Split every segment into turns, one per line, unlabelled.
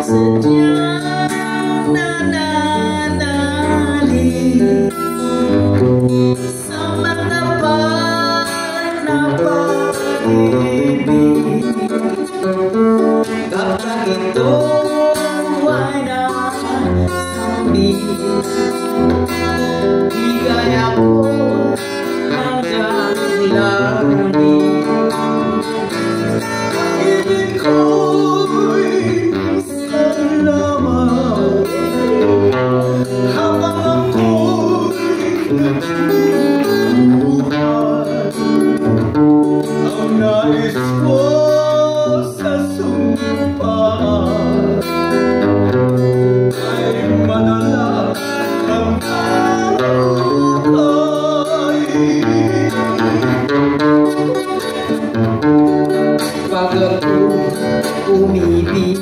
Sadyang nananalig sa matapat na pag-ibig. Kapag ito ay nasamit, di kaya ko hanggang langit. Pag-ibig ko'y salamat habang ako'y nagbubuhay. Ang nais ko sa sumpa ay madala ang buhay. Pag ako'y umibig,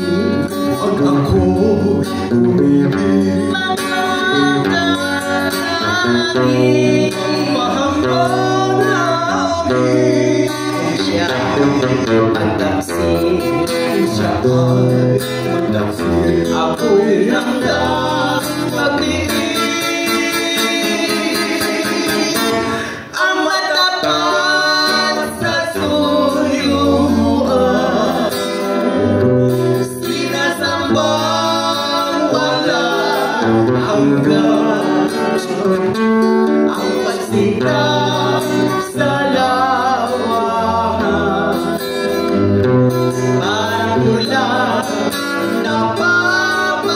pag ako'y umibig, mahangalangin, mahangalangin. Kung siya magtaksin, kung siya ay magtaksin, ako'y hanggang magtiis. Ang matapat sa suyuan, sinasambang walang hanggan. Ang pagsinta sa lawahan, parang ulan na paparang.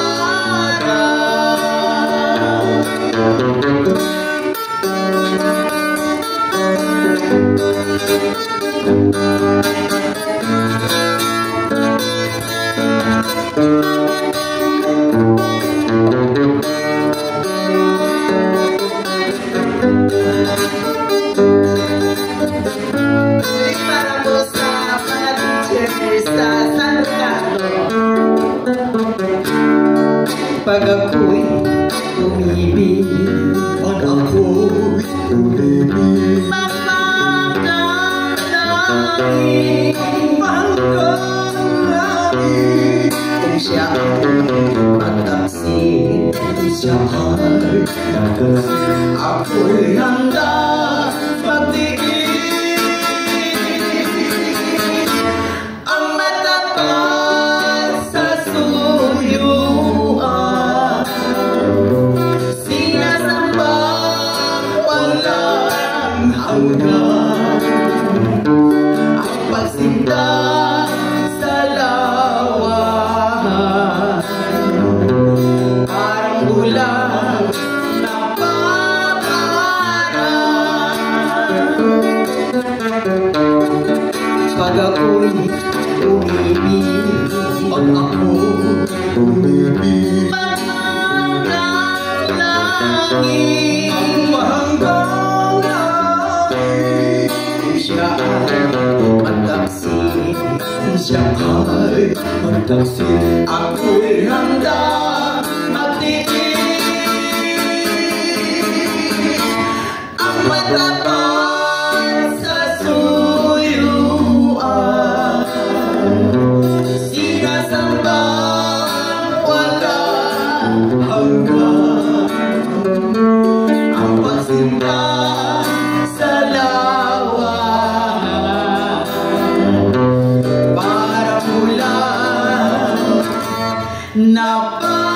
Para mo sa mga teachers sa San Carlos. Pag ako'y umibig, pag ako'y umibig, mahangalangin, mahangalangin. Kung siya ay magtaksin, kung siya ay magtaksin, ako'y hanggang magtiis. Ang matapat sa suyuan, sinasambang walang hanggan. Ang pagsinta sa lawahan, parang ulan na paparang. Pag ako'y umibig, pag ako'y umibig, mahangalangin, mahangalangin. Kung siya ay magtaksin, kung siya ay magtaksin, ako'y hanggang magtiis. Ang matapat sa suyuan, sinasambang walang hanggan. Ang pagsinta sa lawahan, parang ulan na paparang.